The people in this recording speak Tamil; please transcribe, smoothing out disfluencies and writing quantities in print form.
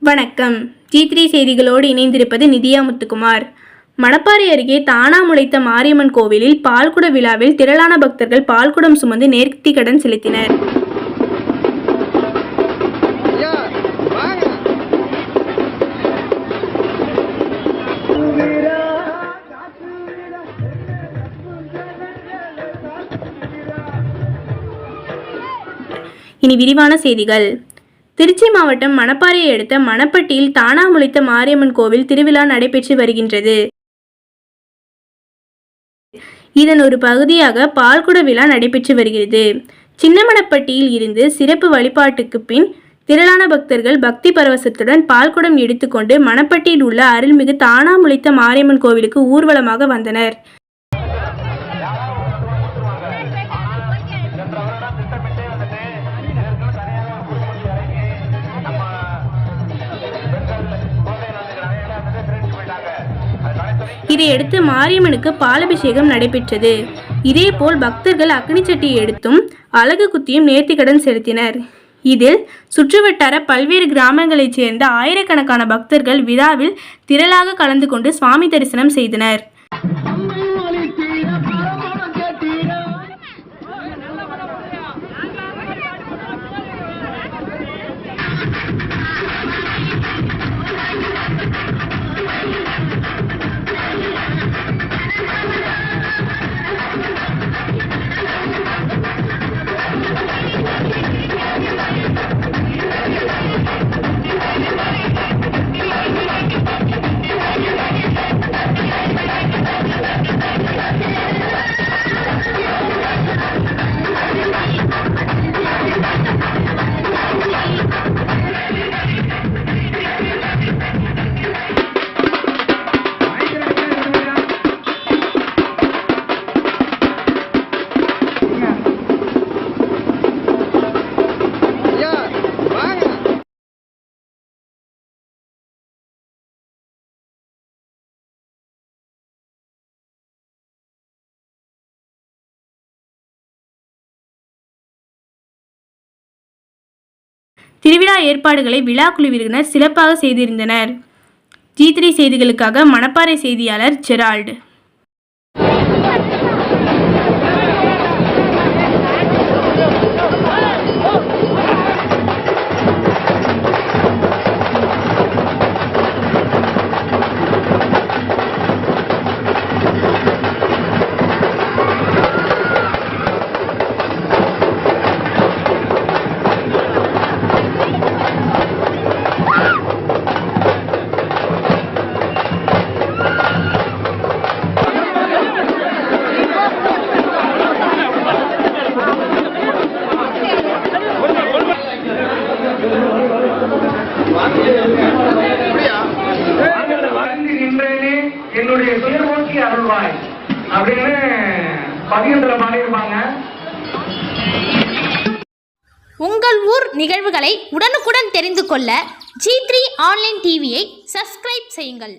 வணக்கம். G3 செய்திகளோடு இணைந்திருப்பது நிதியா முத்துக்குமார். மணப்பாறை அருகே தானா முளைத்த மாரியம்மன் கோவிலில் பால்குட விழாவில் திரளான பக்தர்கள் பால்குடம் சுமந்து நேர்த்திக்கடன் செலுத்தினர். இனி விரிவான செய்திகள். திருச்சி மாவட்டம் மணப்பாறையை அடுத்த மணப்பட்டியில் தானா முளைத்த மாரியம்மன் கோவில் திருவிழா நடைபெற்று வருகின்றது. இதன் ஒரு பகுதியாக பால்குட விழா நடைபெற்று வருகிறது. சின்னமணப்பட்டியில் இருந்து சிறப்பு வழிபாட்டுக்கு பின் திரளான பக்தர்கள் பக்தி பரவசத்துடன் பால்குடம் எடுத்துக்கொண்டு மணப்பட்டியில் உள்ள அருள்மிகு தானா முளைத்த மாரியம்மன் கோவிலுக்கு ஊர்வலமாக வந்தனர். இதையடுத்து மாரியம்மனுக்கு பாலபிஷேகம் நடைபெற்றது. இதேபோல் பக்தர்கள் அக்னிச்சட்டியை எடுத்தும் அலகு குத்தியும் நேர்த்திக்கடன் செலுத்தினர். இதில் சுற்றுவட்டார பல்வேறு கிராமங்களைச் சேர்ந்த ஆயிரக்கணக்கான பக்தர்கள் விழாவில் திரளாக கலந்து கொண்டு சுவாமி தரிசனம் செய்தனர். திருவிழா ஏற்பாடுகளை விழா குழுவினர் சிறப்பாக செய்திருந்தனர். G3 செய்திகளுக்காக மணப்பாறை செய்தியாளர் ஜெரால்டு. என்னுடைய சுயமூர்த்தி அருள்வாய் அப்படின்னு பதிகத்துல பாடியிருப்பாங்க. உங்கள் ஊர் நிகழ்வுகளை உடனுக்குடன் தெரிந்து கொள்ள G3 ஆன்லைன் டிவியை சப்ஸ்கிரைப் செய்யுங்கள்.